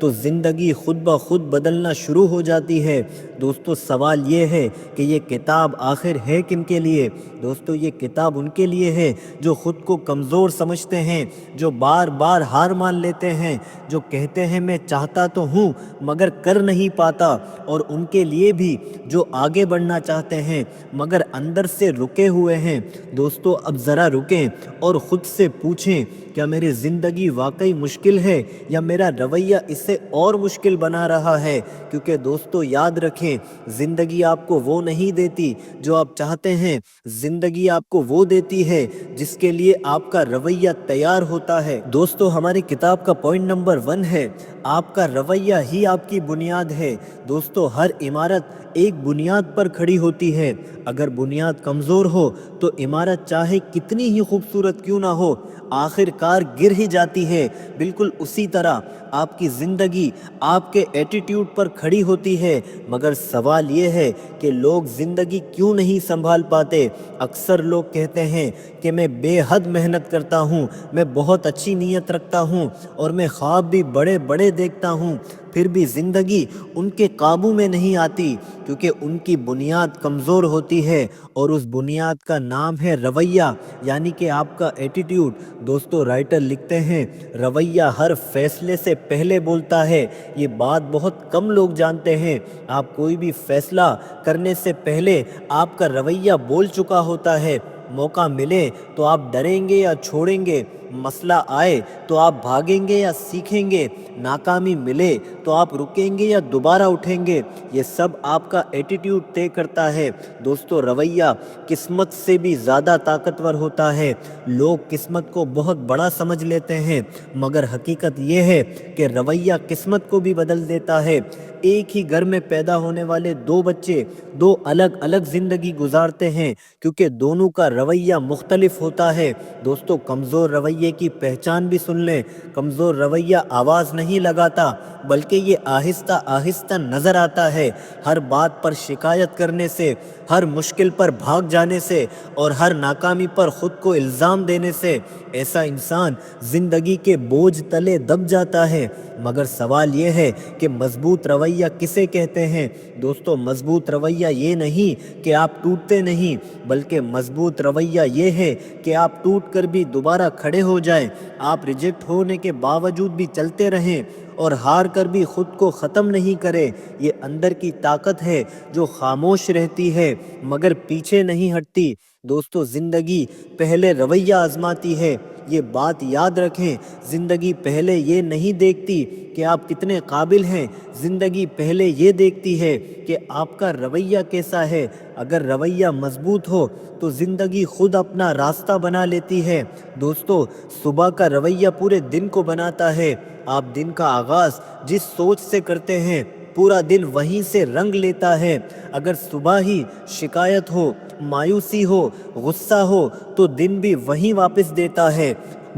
تو زندگی خود بخود بدلنا شروع ہو جاتی ہے۔ دوستو سوال یہ ہے کہ یہ کتاب آخر ہے کن کے لیے؟ دوستو یہ کتاب ان کے لیے ہے جو خود کو کمزور سمجھتے ہیں، جو بار بار ہار مان لیتے ہیں، جو کہتے ہیں میں چاہتا تو ہوں مگر کر نہیں پاتا، اور ان کے لیے بھی جو آگے بڑھنا چاہتے ہیں مگر اندر سے رکے ہوئے ہیں۔ دوستو اب ذرا رکیں اور خود سے پوچھیں، کیا میری زندگی واقعی مشکل ہے یا میرا رویہ اسے اور مشکل بنا رہا ہے؟ کیونکہ دوستو یاد رکھیں، زندگی آپ کو وہ نہیں دیتی جو آپ چاہتے ہیں، زندگی آپ کو وہ دیتی ہے جس کے لیے آپ کا رویہ تیار ہوتا ہے۔ دوستو ہماری کتاب کا پوائنٹ نمبر 1 ہے، آپ کا رویہ ہی آپ کی بنیاد ہے۔ دوستو ہر عمارت ایک بنیاد پر کھڑی ہوتی ہے، اگر بنیاد کمزور ہو تو عمارت چاہے کتنی ہی خوبصورت کیوں نہ ہو آخر کار گر ہی جاتی ہے۔ بالکل اسی طرح آپ کی زندگی آپ کے ایٹیٹیوڈ پر کھڑی ہوتی ہے، مگر سوال یہ ہے کہ لوگ زندگی کیوں نہیں سنبھال پاتے؟ اکثر لوگ کہتے ہیں کہ میں بے حد محنت کرتا ہوں، میں بہت اچھی نیت رکھتا ہوں اور میں خواب بھی بڑے بڑے دیکھتا ہوں، پھر بھی زندگی ان کے قابو میں نہیں آتی، کیونکہ ان کی بنیاد کمزور ہوتی ہے، اور اس بنیاد کا نام ہے رویہ، یعنی کہ آپ کا ایٹیٹیوڈ۔ دوستو رائٹر لکھتے ہیں رویہ ہر فیصلے سے پہلے بولتا ہے۔ یہ بات بہت کم لوگ جانتے ہیں۔ آپ کوئی بھی فیصلہ کرنے سے پہلے آپ کا رویہ بول چکا ہوتا ہے۔ موقع ملے تو آپ ڈریں گے یا چھوڑیں گے، مسئلہ آئے تو آپ بھاگیں گے یا سیکھیں گے، ناکامی ملے تو آپ رکیں گے یا دوبارہ اٹھیں گے، یہ سب آپ کا ایٹیٹیوڈ طے کرتا ہے۔ دوستو رویہ قسمت سے بھی زیادہ طاقتور ہوتا ہے۔ لوگ قسمت کو بہت بڑا سمجھ لیتے ہیں، مگر حقیقت یہ ہے کہ رویہ قسمت کو بھی بدل دیتا ہے۔ ایک ہی گھر میں پیدا ہونے والے دو بچے دو الگ الگ زندگی گزارتے ہیں، کیونکہ دونوں کا رویہ مختلف ہوتا ہے۔ دوستو کمزور رویے کی پہچان بھی سن لیں۔ کمزور رویہ آواز نہیں لگاتا، بلکہ یہ آہستہ آہستہ نظر آتا ہے۔ ہر بات پر شکایت کرنے سے، ہر مشکل پر بھاگ جانے سے اور ہر ناکامی پر خود کو الزام دینے سے ایسا انسان زندگی کے بوجھ تلے دب جاتا ہے۔ مگر سوال یہ ہے کہ مضبوط رویہ کسے کہتے ہیں؟ دوستو مضبوط رویہ یہ نہیں کہ آپ ٹوٹتے نہیں، بلکہ مضبوط رویہ یہ ہے کہ آپ ٹوٹ کر بھی دوبارہ کھڑے ہو جائیں، آپ ریجیکٹ ہونے کے باوجود بھی چلتے رہیں اور ہار کر بھی خود کو ختم نہیں کرے۔ یہ اندر کی طاقت ہے جو خاموش رہتی ہے مگر پیچھے نہیں ہٹتی۔ دوستو زندگی پہلے رویہ آزماتی ہے، یہ بات یاد رکھیں۔ زندگی پہلے یہ نہیں دیکھتی کہ آپ کتنے قابل ہیں، زندگی پہلے یہ دیکھتی ہے کہ آپ کا رویہ کیسا ہے۔ اگر رویہ مضبوط ہو تو زندگی خود اپنا راستہ بنا لیتی ہے۔ دوستو صبح کا رویہ پورے دن کو بناتا ہے۔ آپ دن کا آغاز جس سوچ سے کرتے ہیں پورا دن وہیں سے رنگ لیتا ہے۔ اگر صبح ہی شکایت ہو، مایوسی ہو، غصہ ہو تو دن بھی وہیں واپس دیتا ہے۔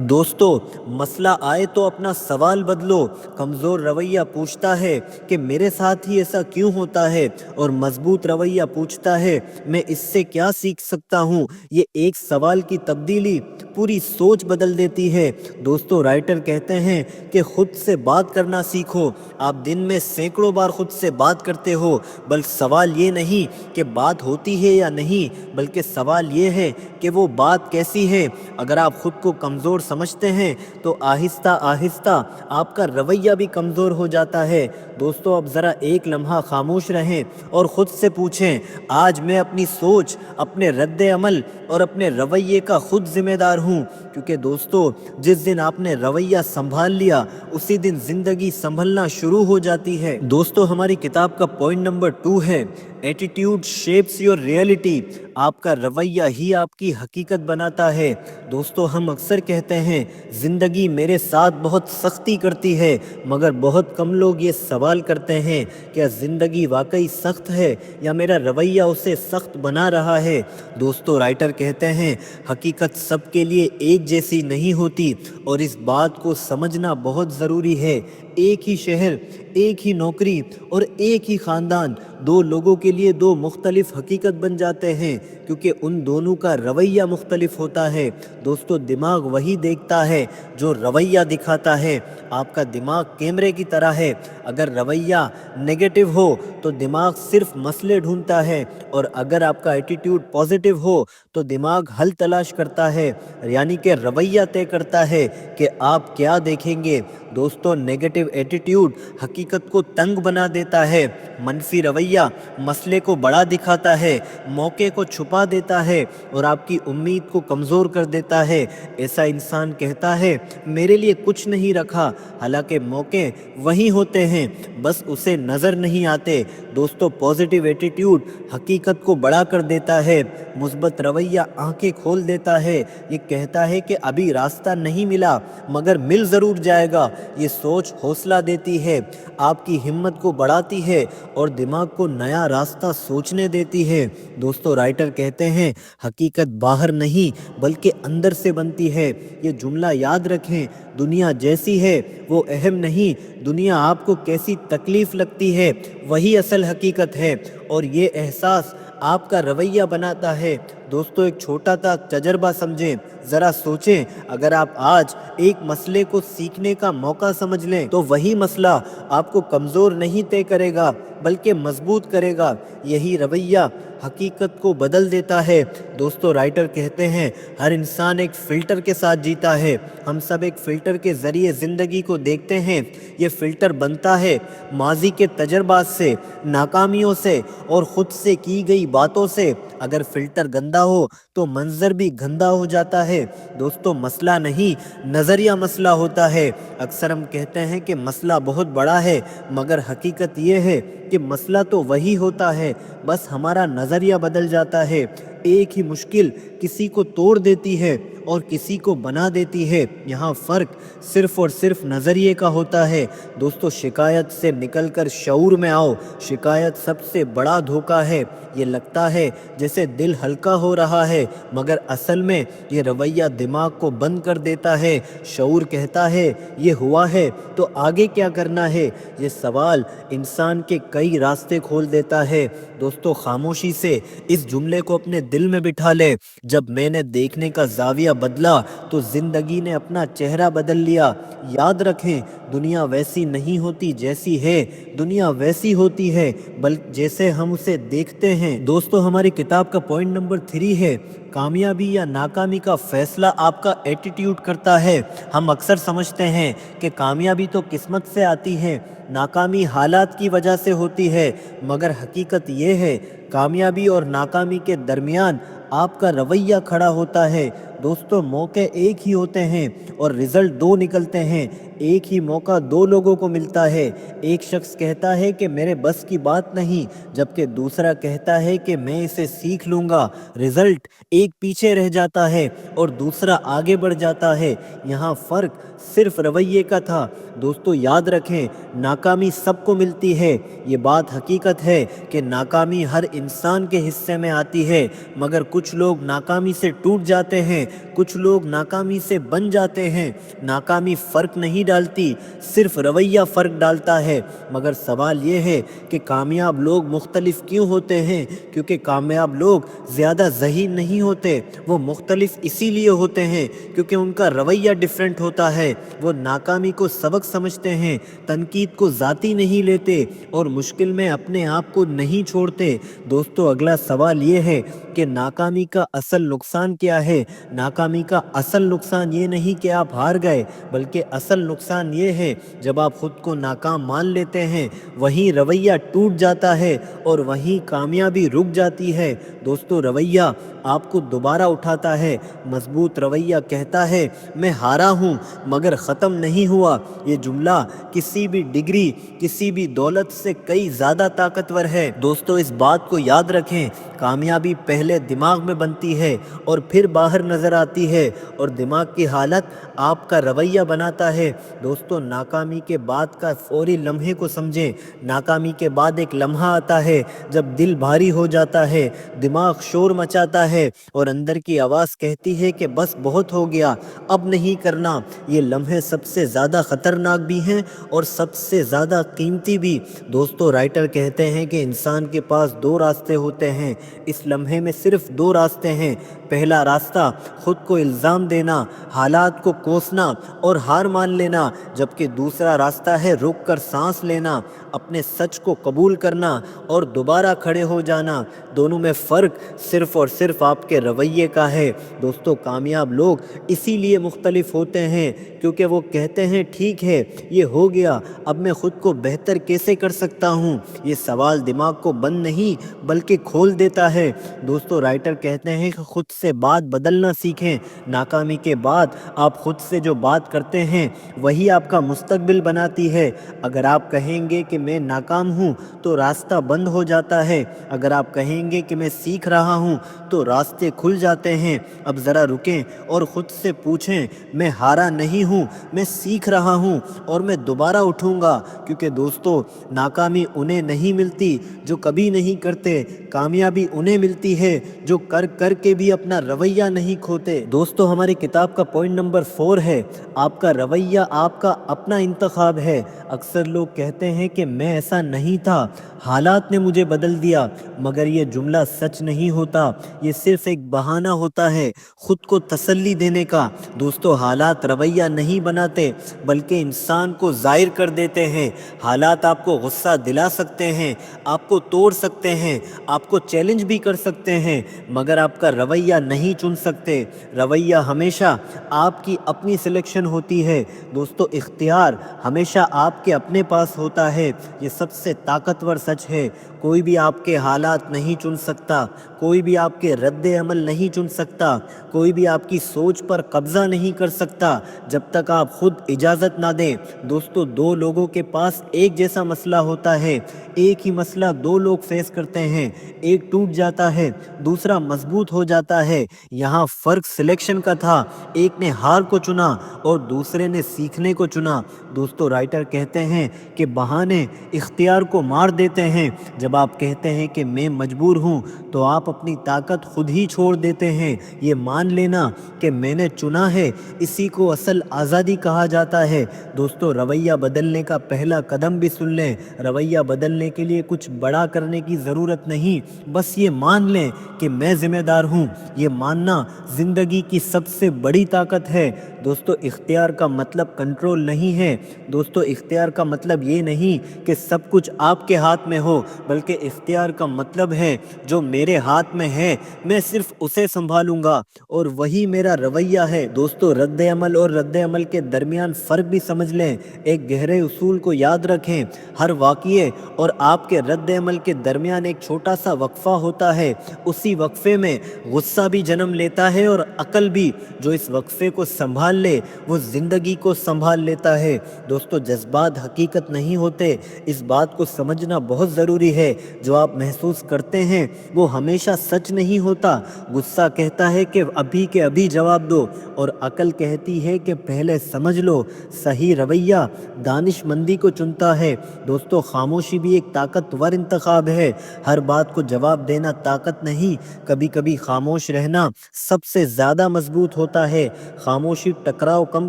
دوستو مسئلہ آئے تو اپنا سوال بدلو۔ کمزور رویہ پوچھتا ہے کہ میرے ساتھ ہی ایسا کیوں ہوتا ہے، اور مضبوط رویہ پوچھتا ہے میں اس سے کیا سیکھ سکتا ہوں۔ یہ ایک سوال کی تبدیلی پوری سوچ بدل دیتی ہے۔ دوستو رائٹر کہتے ہیں کہ خود سے بات کرنا سیکھو۔ آپ دن میں سینکڑوں بار خود سے بات کرتے ہو، بلکہ سوال یہ نہیں کہ بات ہوتی ہے یا نہیں، بلکہ سوال یہ ہے کہ وہ بات کیسی ہے۔ اگر آپ خود کو کمزور سمجھتے ہیں تو آہستہ آہستہ آپ کا رویہ بھی کمزور ہو جاتا ہے۔ دوستو اب ذرا ایک لمحہ خاموش رہیں اور خود سے پوچھیں، آج میں اپنی سوچ، اپنے رد عمل اور اپنے رویے کا خود ذمہ دار ہوں، کیونکہ دوستو جس دن آپ نے رویہ سنبھال لیا اسی دن زندگی سنبھلنا شروع ہو جاتی ہے۔ دوستو ہماری کتاب کا پوائنٹ نمبر 2 ہے ایٹیٹیوڈ شیپس یور ریئلٹی۔ آپ کا رویہ ہی آپ کی حقیقت بناتا ہے۔ دوستو ہم اکثر کہتے ہیں زندگی میرے ساتھ بہت سختی کرتی ہے، مگر بہت کم لوگ یہ سوال کرتے ہیں کیا زندگی واقعی سخت ہے یا میرا رویہ اسے سخت بنا رہا ہے۔ دوستو رائٹر کہتے ہیں حقیقت سب کے لیے ایک جیسی نہیں ہوتی، اور اس بات کو سمجھنا بہت ضروری ہے۔ ایک ہی شہر، ایک ہی نوکری اور ایک ہی خاندان دو لوگوں کے لیے دو مختلف حقیقت بن جاتے ہیں، کیونکہ ان دونوں کا رویہ مختلف ہوتا ہے۔ دوستو دماغ وہی دیکھتا ہے جو رویہ دکھاتا ہے۔ آپ کا دماغ کیمرے کی طرح ہے، اگر رویہ نیگیٹو ہو تو دماغ صرف مسئلے ڈھونڈتا ہے، اور اگر آپ کا ایٹیٹیوڈ پازیٹیو ہو تو دماغ حل تلاش کرتا ہے، یعنی کہ رویہ طے کرتا ہے کہ آپ کیا دیکھیں گے۔ دوستو نیگیٹو ایٹیٹیوڈ حقیقت کو تنگ بنا دیتا ہے، منفی رویہ مسئلے کو بڑا دکھاتا ہے، موقع کو چھپا دیتا ہے اور آپ کی امید کو کمزور کر دیتا ہے۔ ایسا انسان کہتا ہے میرے لیے کچھ نہیں رکھا، حالانکہ موقع وہی ہوتے ہیں، بس اسے نظر نہیں آتے۔ دوستو پازیٹیو ایٹیٹیوڈ حقیقت کو بڑا کر دیتا ہے، مثبت رویہ آنکھیں کھول دیتا ہے، یہ کہتا ہے کہ ابھی راستہ نہیں ملا مگر مل ضرور جائے گا۔ یہ سوچ حوصلہ دیتی ہے، آپ کی ہمت کو بڑھاتی ہے اور دماغ کو نیا راستہ سوچنے دیتی ہے۔ دوستو رائٹر کہتے ہیں حقیقت باہر نہیں بلکہ اندر سے بنتی ہے۔ یہ جملہ یاد رکھیں، دنیا جیسی ہے وہ اہم نہیں، دنیا آپ کو کیسی تکلیف لگتی ہے وہی اصل حقیقت ہے، اور یہ احساس آپ کا رویہ بناتا ہے۔ دوستو ایک چھوٹا سا تجربہ سمجھیں، ذرا سوچیں، اگر آپ آج ایک مسئلے کو سیکھنے کا موقع سمجھ لیں تو وہی مسئلہ آپ کو کمزور نہیں طے کرے گا بلکہ مضبوط کرے گا۔ یہی رویہ حقیقت کو بدل دیتا ہے۔ دوستو رائٹر کہتے ہیں ہر انسان ایک فلٹر کے ساتھ جیتا ہے، ہم سب ایک فلٹر کے ذریعے زندگی کو دیکھتے ہیں۔ یہ فلٹر بنتا ہے ماضی کے تجربات سے، ناکامیوں سے اور خود سے کی گئی باتوں سے۔ اگر فلٹر گندا ہو تو منظر بھی گندا ہو جاتا ہے۔ دوستو مسئلہ نہیں، نظریہ مسئلہ ہوتا ہے۔ اکثر ہم کہتے ہیں کہ مسئلہ بہت بڑا ہے، مگر حقیقت یہ ہے کہ مسئلہ تو وہی ہوتا ہے، بس ہمارا نظریہ بدل جاتا ہے۔ ایک ہی مشکل کسی کو توڑ دیتی ہے اور کسی کو بنا دیتی ہے، یہاں فرق صرف اور صرف نظریے کا ہوتا ہے۔ دوستو شکایت سے نکل کر شعور میں آؤ، شکایت سب سے بڑا دھوکہ ہے۔ یہ لگتا ہے جیسے دل ہلکا ہو رہا ہے، مگر اصل میں یہ رویہ دماغ کو بند کر دیتا ہے۔ شعور کہتا ہے یہ ہوا ہے تو آگے کیا کرنا ہے؟ یہ سوال انسان کے کئی راستے کھول دیتا ہے۔ دوستو خاموشی سے اس جملے کو اپنے دل میں بٹھا لے، جب میں نے دیکھنے کا زاویہ بدلا تو زندگی نے اپنا چہرہ بدل لیا۔ یاد رکھیں دنیا ویسی نہیں ہوتی جیسی ہے، دنیا ویسی ہوتی ہے بلکہ جیسے ہم اسے دیکھتے ہیں۔ دوستو ہماری کتاب کا پوائنٹ نمبر 3 ہے، کامیابی یا ناکامی کا فیصلہ آپ کا ایٹیٹیوڈ کرتا ہے۔ ہم اکثر سمجھتے ہیں کہ کامیابی تو قسمت سے آتی ہے، ناکامی حالات کی وجہ سے ہوتی ہے، مگر حقیقت یہ ہے کامیابی اور ناکامی کے درمیان آپ کا رویہ کھڑا ہوتا ہے۔ دوستو موقع ایک ہی ہوتے ہیں اور رزلٹ دو نکلتے ہیں۔ ایک ہی موقع دو لوگوں کو ملتا ہے، ایک شخص کہتا ہے کہ میرے بس کی بات نہیں، جبکہ دوسرا کہتا ہے کہ میں اسے سیکھ لوں گا۔ رزلٹ ایک پیچھے رہ جاتا ہے اور دوسرا آگے بڑھ جاتا ہے، یہاں فرق صرف رویے کا تھا۔ دوستو یاد رکھیں ناکامی سب کو ملتی ہے، یہ بات حقیقت ہے کہ ناکامی ہر انسان کے حصے میں آتی ہے، مگر کچھ لوگ ناکامی سے ٹوٹ جاتے ہیں، کچھ لوگ ناکامی سے بن جاتے ہیں۔ ناکامی فرق نہیں ڈالتی، صرف رویہ فرق ڈالتا ہے۔ مگر سوال یہ ہے کہ کامیاب لوگ مختلف کیوں ہوتے ہیں؟ کیونکہ کامیاب لوگ زیادہ ذہین نہیں ہوتے، وہ مختلف اسی لیے ہوتے ہیں کیونکہ ان کا رویہ ڈیفرنٹ ہوتا ہے۔ وہ ناکامی کو سبق سمجھتے ہیں، تنقید کو ذاتی نہیں لیتے اور مشکل میں اپنے آپ کو نہیں چھوڑتے۔ دوستو اگلا سوال یہ ہے کہ ناکامی کا اصل نقصان کیا ہے؟ ناکامی کا اصل نقصان یہ نہیں کہ آپ ہار گئے، بلکہ اصل نقصان یہ ہے جب آپ خود کو ناکام مان لیتے ہیں، وہیں رویہ ٹوٹ جاتا ہے اور وہیں کامیابی رک جاتی ہے۔ دوستو رویہ آپ کو دوبارہ اٹھاتا ہے، مضبوط رویہ کہتا ہے میں ہارا ہوں مگر ختم نہیں ہوا۔ یہ جملہ کسی بھی ڈگری، کسی بھی دولت سے کئی زیادہ طاقتور ہے۔ دوستو اس بات کو یاد رکھیں، کامیابی پہلے دماغ میں بنتی ہے اور پھر باہر نظر نظر آتی ہے اور دماغ کی حالت آپ کا رویہ بناتا ہے۔ دوستو ناکامی کے بعد کا فوری لمحے کو سمجھیں۔ ناکامی کے بعد ایک لمحہ آتا ہے جب دل بھاری ہو جاتا ہے، دماغ شور مچاتا ہے اور اندر کی آواز کہتی ہے کہ بس بہت ہو گیا، اب نہیں کرنا۔ یہ لمحے سب سے زیادہ خطرناک بھی ہیں اور سب سے زیادہ قیمتی بھی۔ دوستو رائٹر کہتے ہیں کہ انسان کے پاس دو راستے ہوتے ہیں، اس لمحے میں صرف دو راستے ہیں۔ پہلا راستہ خود کو الزام دینا، حالات کو کوسنا اور ہار مان لینا، جبکہ دوسرا راستہ ہے رک کر سانس لینا، اپنے سچ کو قبول کرنا اور دوبارہ کھڑے ہو جانا۔ دونوں میں فرق صرف اور صرف آپ کے رویے کا ہے۔ دوستو کامیاب لوگ اسی لیے مختلف ہوتے ہیں کیونکہ وہ کہتے ہیں ٹھیک ہے یہ ہو گیا، اب میں خود کو بہتر کیسے کر سکتا ہوں۔ یہ سوال دماغ کو بند نہیں بلکہ کھول دیتا ہے۔ دوستو رائٹر کہتے ہیں کہ خود سے بات بدلنا سیکھیں۔ ناکامی کے بعد آپ خود سے جو بات کرتے ہیں وہی آپ کا مستقبل بناتی ہے۔ اگر آپ کہیں گے کہ میں ناکام ہوں تو راستہ بند ہو جاتا ہے، اگر آپ کہیں گے کہ میں سیکھ رہا ہوں تو راستے کھل جاتے ہیں۔ اب ذرا رکیں اور خود سے پوچھیں، میں ہارا نہیں ہوں، میں سیکھ رہا ہوں اور میں دوبارہ اٹھوں گا، کیونکہ دوستو ناکامی انہیں نہیں ملتی جو کبھی نہیں کرتے، کامیابی انہیں ملتی ہے جو کر کر کے بھی اپنا رویہ نہیں کھوتے۔ دوستو ہماری کتاب کا پوائنٹ نمبر 4 ہے، آپ کا رویہ آپ کا اپنا انتخاب ہے۔ اکثر لوگ کہتے ہیں کہ میں ایسا نہیں تھا، حالات نے مجھے بدل دیا، مگر یہ جملہ سچ نہیں ہوتا، یہ صرف ایک بہانہ ہوتا ہے خود کو تسلی دینے کا۔ دوستو حالات رویہ نہیں بناتے بلکہ انسان کو ظاہر کر دیتے ہیں۔ حالات آپ کو غصہ دلا سکتے ہیں، آپ کو توڑ سکتے ہیں، آپ کو چیلنج بھی کر سکتے ہیں، مگر آپ کا رویہ نہیں چن سکتے۔ رویہ ہمیشہ آپ کی اپنی سلیکشن ہوتی ہے۔ دوستو اختیار ہمیشہ آپ کے اپنے پاس ہوتا ہے، یہ سب سے طاقتور سچ ہے۔ کوئی بھی آپ کے حالات نہیں چن سکتا، کوئی بھی آپ کے رد عمل نہیں چن سکتا، کوئی بھی آپ کی سوچ پر قبضہ نہیں کر سکتا جب تک آپ خود اجازت نہ دیں۔ دوستو دو لوگوں کے پاس ایک جیسا مسئلہ ہوتا ہے، ایک ہی مسئلہ دو لوگ فیس کرتے ہیں، ایک ٹوٹ جاتا ہے دوسرا مضبوط ہو جاتا ہے۔ یہاں فرق سلیکشن کا تھا، ایک نے ہار کو چنا اور دوسرے نے سیکھنے کو چنا۔ دوستو رائٹر کہتے ہیں کہ بہانے اختیار کو مار دیتے ہیں۔ جب آپ کہتے ہیں کہ میں مجبور ہوں تو آپ اپنی طاقت خود ہی چھوڑ دیتے ہیں۔ یہ مان لینا کہ میں نے چنا ہے، اسی کو اصل آزادی کہا جاتا ہے۔ دوستو رویہ بدلنے کا پہلا قدم بھی سن لیں۔ رویہ بدلنے کے لیے کچھ بڑا کرنے کی ضرورت نہیں، بس یہ مان لیں کہ میں ذمہ دار ہوں۔ یہ ماننا زندگی کی سب سے بڑی طاقت ہے۔ دوستو اختیار کا مطلب کنٹرول نہیں ہے۔ دوستو اختیار کا مطلب یہ نہیں کہ سب کچھ آپ کے ہاتھ میں ہو، بلکہ اختیار کا مطلب ہے جو میرے ہاتھ میں ہے میں صرف اسے سنبھالوں گا اور وہی میرا رویہ ہے۔ دوستو رد عمل اور رد عمل کے درمیان فرق بھی سمجھ لیں۔ ایک گہرے اصول کو یاد رکھیں، ہر واقعے اور آپ کے رد عمل کے درمیان ایک چھوٹا سا وقفہ ہوتا ہے۔ اسی وقفے میں غصہ بھی جنم لیتا ہے اور عقل بھی۔ جو اس وقفے کو سنبھال لے وہ زندگی کو سنبھال لیتا ہے۔ دوستو جذبات حقیقت نہیں ہوتے، اس بات کو سمجھنا بہت ضروری ہے۔ جو آپ محسوس کرتے ہیں وہ ہمیشہ سچ نہیں ہوتا۔ غصہ کہتا ہے کہ ابھی کے ابھی جواب دو اور عقل کہتی ہے کہ پہلے سمجھ لو۔ صحیح رویہ دانش مندی کو چنتا ہے۔ دوستو خاموشی بھی ایک طاقتور انتخاب ہے۔ ہر بات کو جواب دینا طاقت نہیں، کبھی کبھی خاموش رہنا سب سے زیادہ مضبوط ہوتا ہے۔ خاموشی ٹکراؤ کم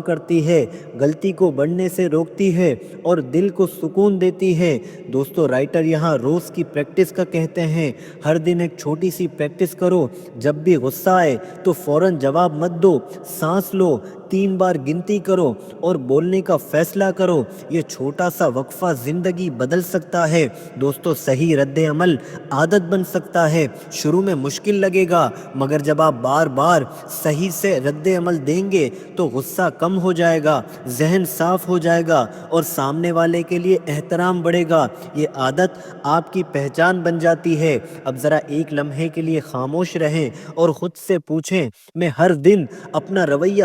کرتی ہے، غلطی کو بڑھنے سے روکتی ہے اور دل کو سکون دیتی ہے۔ دوستو رائٹر یہاں روز کی پریکٹس کا کہتے ہیں، ہر دن ایک چھوٹی سی پریکٹس کرو۔ جب بھی غصہ آئے تو فوراً جواب مت دو، سانس لو، 3 بار گنتی کرو اور بولنے کا فیصلہ کرو۔ یہ چھوٹا سا وقفہ زندگی بدل سکتا ہے۔ دوستو صحیح رد عمل عادت بن سکتا ہے۔ شروع میں مشکل لگے گا، مگر جب آپ بار بار صحیح سے رد عمل دیں گے تو غصہ کم ہو جائے گا، ذہن صاف ہو جائے گا اور سامنے والے کے لیے احترام بڑھے گا۔ یہ عادت آپ کی پہچان بن جاتی ہے۔ اب ذرا ایک لمحے کے لیے خاموش رہیں اور خود سے پوچھیں، میں ہر دن اپنا رویہ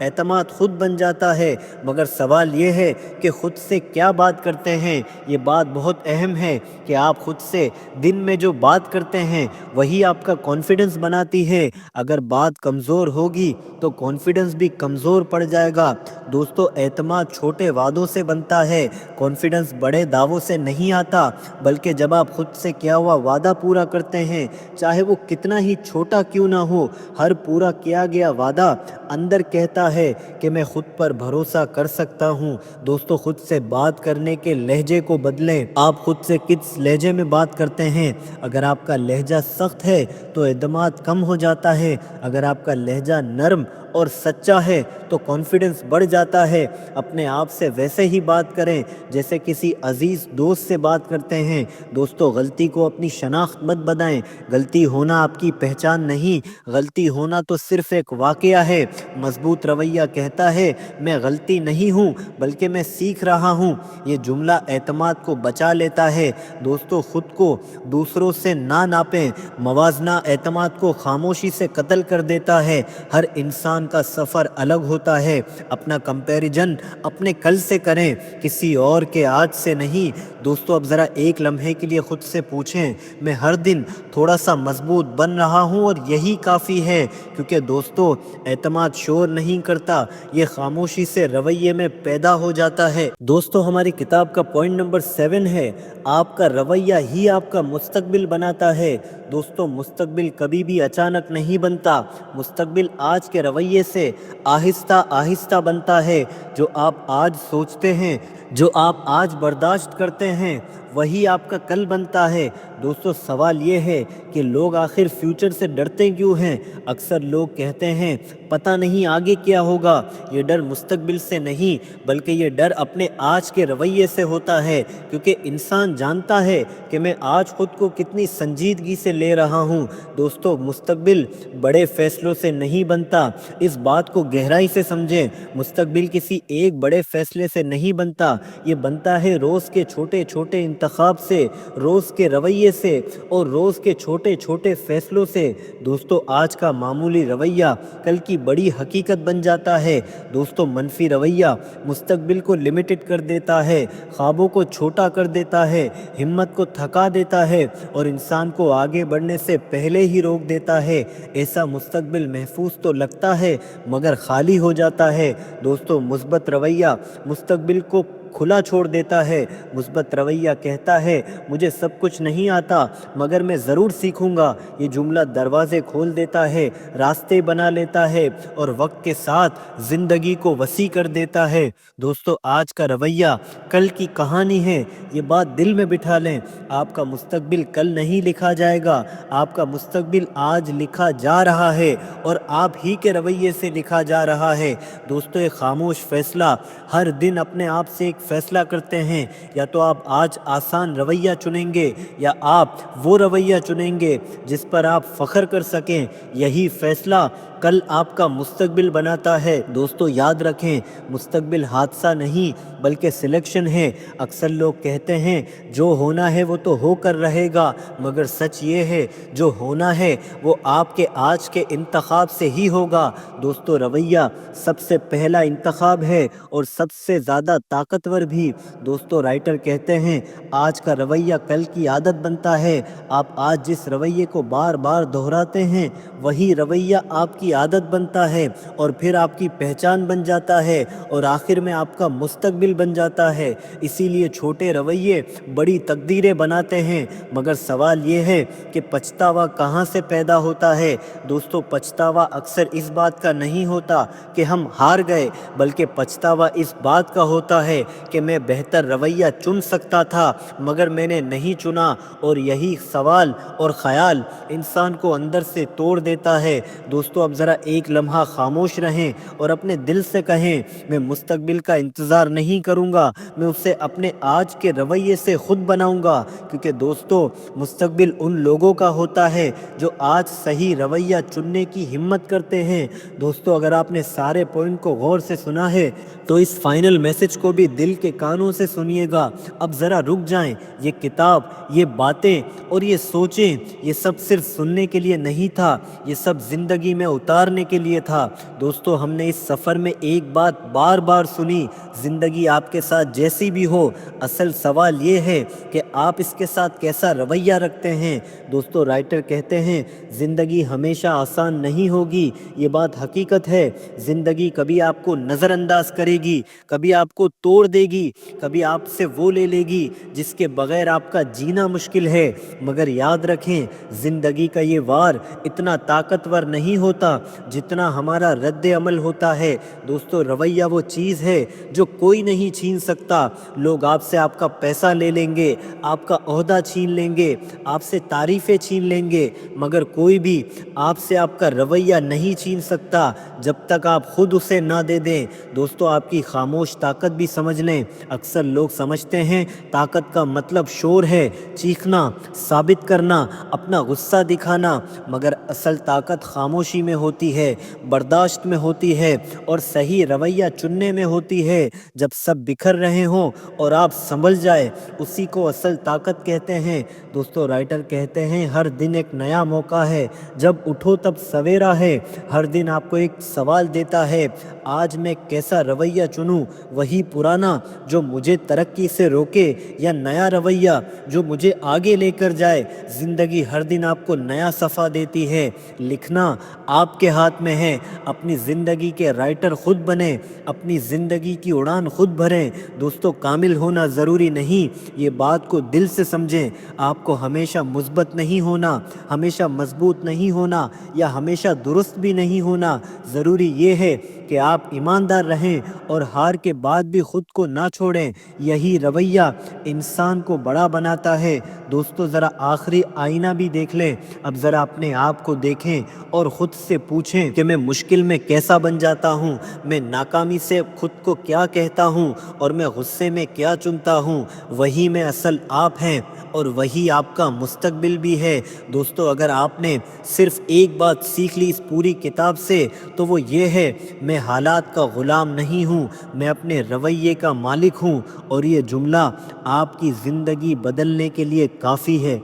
اعتماد خود بن جاتا ہے، مگر سوال یہ ہے کہ خود سے کیا بات کرتے ہیں۔ یہ بات بہت اہم ہے کہ آپ خود سے دن میں جو بات کرتے ہیں وہی آپ کا کانفیڈنس بناتی ہے۔ اگر بات کمزور ہوگی تو کانفیڈنس بھی کمزور پڑ جائے گا۔ دوستو، اعتماد چھوٹے وعدوں سے بنتا ہے، کانفیڈنس بڑے دعووں سے نہیں آتا، بلکہ جب آپ خود سے کیا ہوا وعدہ پورا کرتے ہیں، چاہے وہ کتنا ہی چھوٹا کیوں نہ ہو، ہر پورا کیا گیا وعدہ اندر کہتا ہے کہ میں خود پر بھروسہ کر سکتا ہوں۔ دوستو، خود سے بات کرنے کے لہجے کو بدلیں۔ آپ خود سے کس لہجے میں بات کرتے ہیں؟ اگر آپ کا لہجہ سخت ہے تو اعتماد کم ہو جاتا ہے، اگر آپ کا لہجہ نرم اور سچا ہے تو کانفیڈنس بڑھ جاتا ہے۔ اپنے آپ سے ویسے ہی بات کریں جیسے کسی عزیز دوست سے بات کرتے ہیں۔ دوستو، غلطی کو اپنی شناخت مت بنائیں۔ غلطی ہونا آپ کی پہچان نہیں، غلطی ہونا تو صرف ایک واقعہ ہے۔ مضبوط رویہ کہتا ہے میں غلطی نہیں ہوں بلکہ میں سیکھ رہا ہوں۔ یہ جملہ اعتماد کو بچا لیتا ہے۔ دوستو، خود کو دوسروں سے نہ ناپیں۔ موازنہ اعتماد کو خاموشی سے قتل کر دیتا ہے۔ ہر انسان کا سفر الگ ہوتا ہے۔ اپنا کمپیریجن اپنے کل سے کریں، کسی اور کے آج سے نہیں۔ دوستو، اب ذرا ایک لمحے کے لیے خود سے پوچھیں، میں ہر دن تھوڑا سا مضبوط بن رہا ہوں اور یہی کافی ہے؟ کیونکہ دوستو، اعتماد شور نہیں کرتا، یہ خاموشی سے رویے میں پیدا ہو جاتا ہے۔ دوستو، ہماری کتاب کا پوائنٹ نمبر 7 ہے، آپ کا رویہ ہی آپ کا مستقبل بناتا ہے۔ دوستو، مستقبل کبھی بھی اچانک نہیں بنتا، مستقبل آج کے رویے سے آہستہ آہستہ بنتا ہے۔ جو آپ آج سوچتے ہیں، جو آپ آج برداشت کرتے ہیں، وہی آپ کا کل بنتا ہے۔ دوستو، سوال یہ ہے کہ لوگ آخر فیوچر سے ڈرتے کیوں ہیں؟ اکثر لوگ کہتے ہیں پتہ نہیں آگے کیا ہوگا۔ یہ ڈر مستقبل سے نہیں بلکہ یہ ڈر اپنے آج کے رویے سے ہوتا ہے، کیونکہ انسان جانتا ہے کہ میں آج خود کو کتنی سنجیدگی سے لے رہا ہوں۔ دوستو، مستقبل بڑے فیصلوں سے نہیں بنتا، اس بات کو گہرائی سے سمجھیں۔ مستقبل کسی ایک بڑے فیصلے سے نہیں بنتا، یہ بنتا ہے روز کے چھوٹے چھوٹے انتخاب سے، روز کے رویے سے اور روز کے چھوٹے چھوٹے فیصلوں سے۔ دوستو، آج کا معمولی رویہ کل کی بڑی حقیقت بن جاتا ہے۔ دوستو، منفی رویہ مستقبل کو لمیٹڈ کر دیتا ہے، خوابوں کو چھوٹا کر دیتا ہے، ہمت کو تھکا دیتا ہے اور انسان کو آگے بڑھنے سے پہلے ہی روک دیتا ہے۔ ایسا مستقبل محفوظ تو لگتا ہے مگر خالی ہو جاتا ہے۔ دوستو، مثبت رویہ مستقبل کو کھلا چھوڑ دیتا ہے۔ مثبت رویہ کہتا ہے مجھے سب کچھ نہیں آتا مگر میں ضرور سیکھوں گا۔ یہ جملہ دروازے کھول دیتا ہے، راستے بنا لیتا ہے اور وقت کے ساتھ زندگی کو وسیع کر دیتا ہے۔ دوستو، آج کا رویہ کل کی کہانی ہے، یہ بات دل میں بٹھا لیں۔ آپ کا مستقبل کل نہیں لکھا جائے گا، آپ کا مستقبل آج لکھا جا رہا ہے اور آپ ہی کے رویے سے لکھا جا رہا ہے۔ دوستو، ایک خاموش فیصلہ، ہر دن اپنے آپ سے ایک فیصلہ کرتے ہیں، یا تو آپ آج آسان رویہ چنیں گے یا آپ وہ رویہ چنیں گے جس پر آپ فخر کر سکیں۔ یہی فیصلہ کل آپ کا مستقبل بناتا ہے۔ دوستو، یاد رکھیں، مستقبل حادثہ نہیں بلکہ سلیکشن ہے۔ اکثر لوگ کہتے ہیں جو ہونا ہے وہ تو ہو کر رہے گا، مگر سچ یہ ہے جو ہونا ہے وہ آپ کے آج کے انتخاب سے ہی ہوگا۔ دوستو، رویہ سب سے پہلا انتخاب ہے اور سب سے زیادہ طاقتور بھی۔ دوستو، رائٹر کہتے ہیں آج کا رویہ کل کی عادت بنتا ہے۔ آپ آج جس رویے کو بار بار دہراتے ہیں وہی رویہ آپ کی عادت بنتا ہے اور پھر آپ کی پہچان بن جاتا ہے اور آخر میں آپ کا مستقبل بن جاتا ہے۔ اسی لیے چھوٹے رویے بڑی تقدیریں بناتے ہیں، مگر سوال یہ ہے کہ پچھتاوا کہاں سے پیدا ہوتا ہے؟ دوستو، پچھتاوا اکثر اس بات کا نہیں ہوتا کہ ہم ہار گئے، بلکہ پچھتاوا اس بات کا ہوتا ہے کہ میں بہتر رویہ چن سکتا تھا مگر میں نے نہیں چنا، اور یہی سوال اور خیال انسان کو اندر سے توڑ دیتا ہے۔ دوستو، اب ذرا ایک لمحہ خاموش رہیں اور اپنے دل سے کہیں میں مستقبل کا انتظار نہیں کروں گا، میں اسے اپنے آج کے رویے سے خود بناؤں گا، کیونکہ دوستو، مستقبل ان لوگوں کا ہوتا ہے جو آج صحیح رویہ چننے کی ہمت کرتے ہیں۔ دوستو اگر آپ نے سارے پوائنٹ کو غور سے سنا ہے تو اس فائنل میسج کو بھی دل کے کانوں سے سنیے گا۔ اب ذرا رک جائیں، یہ کتاب، یہ باتیں اور یہ سوچیں، یہ سب صرف سننے کے لیے نہیں تھا، یہ سب زندگی میں اتارنے کے لیے تھا۔ دوستو ہم نے اس سفر میں ایک بات بار بار سنی، زندگی آپ کے ساتھ جیسی بھی ہو، اصل سوال یہ ہے کہ آپ اس کے ساتھ کیسا رویہ رکھتے ہیں۔ دوستو رائٹر کہتے ہیں زندگی ہمیشہ آسان نہیں ہوگی، یہ بات حقیقت ہے۔ زندگی کبھی آپ کو نظر انداز کرے گی، کبھی آپ کو توڑ دے گی، کبھی آپ سے وہ لے لے گی جس کے بغیر آپ کا جینا مشکل ہے، مگر یاد رکھیں زندگی کا یہ وار اتنا طاقتور نہیں ہوتا جتنا ہمارا رد عمل ہوتا ہے۔ دوستو رویہ وہ چیز ہے جو کوئی نہیں چھین سکتا۔ لوگ آپ سے آپ کا پیسہ لے لیں گے، آپ کا عہدہ چھین لیں گے، آپ سے تعریفیں چھین لیں گے، مگر کوئی بھی آپ سے آپ کا رویہ نہیں چھین سکتا جب تک آپ خود اسے نہ دے دیں۔ دوستو آپ کی خاموش طاقت بھی سمجھ لیں۔ اکثر لوگ سمجھتے ہیں طاقت کا مطلب شور ہے، چیخنا، ثابت کرنا، اپنا غصہ دکھانا، مگر اصل طاقت خاموشی میں ہوتی ہے، برداشت میں ہوتی ہے اور صحیح رویہ چننے میں ہوتی ہے۔ جب سب بکھر رہے ہوں اور آپ سنبھل جائے، اسی کو اصل طاقت کہتے ہیں۔ دوستو رائٹر کہتے ہیں ہر دن ایک نیا موقع ہے، جب اٹھو تب سویرا ہے۔ ہر دن آپ کو ایک سوال دیتا ہے، آج میں کیسا رویہ چنوں؟ وہی پرانا جو مجھے ترقی سے روکے یا نیا رویہ جو مجھے آگے لے کر جائے؟ زندگی ہر دن آپ کو نیا صفحہ دیتی ہے، لکھنا آپ کے ہاتھ میں ہے۔ اپنی زندگی کے رائٹر خود بنیں، اپنی زندگی کی اڑان خود بھریں۔ دوستو کامل ہونا ضروری نہیں، یہ بات کو دل سے سمجھیں۔ آپ کو ہمیشہ مثبت نہیں ہونا، ہمیشہ مضبوط نہیں ہونا یا ہمیشہ درست بھی نہیں ہونا۔ ضروری یہ ہے کہ آپ ایماندار رہیں اور ہار کے بعد بھی خود کو نہ چھوڑیں۔ یہی رویہ انسان کو بڑا بناتا ہے۔ دوستو ذرا آخری آئینہ بھی دیکھ لیں۔ اب ذرا اپنے آپ کو دیکھیں اور خود سے پوچھیں کہ میں مشکل میں کیسا بن جاتا ہوں، میں ناکامی سے خود کو کیا کہتا ہوں اور میں غصے میں کیا چنتا ہوں۔ وہی میں اصل آپ ہیں اور وہی آپ کا مستقبل بھی ہے۔ دوستو اگر آپ نے صرف ایک بات سیکھ لی اس پوری کتاب سے تو وہ یہ ہے، میں حالات کا غلام نہیں ہوں، میں اپنے رویے کا مالک ہوں، اور یہ جملہ آپ کی زندگی بدلنے کے لیے کافی ہے۔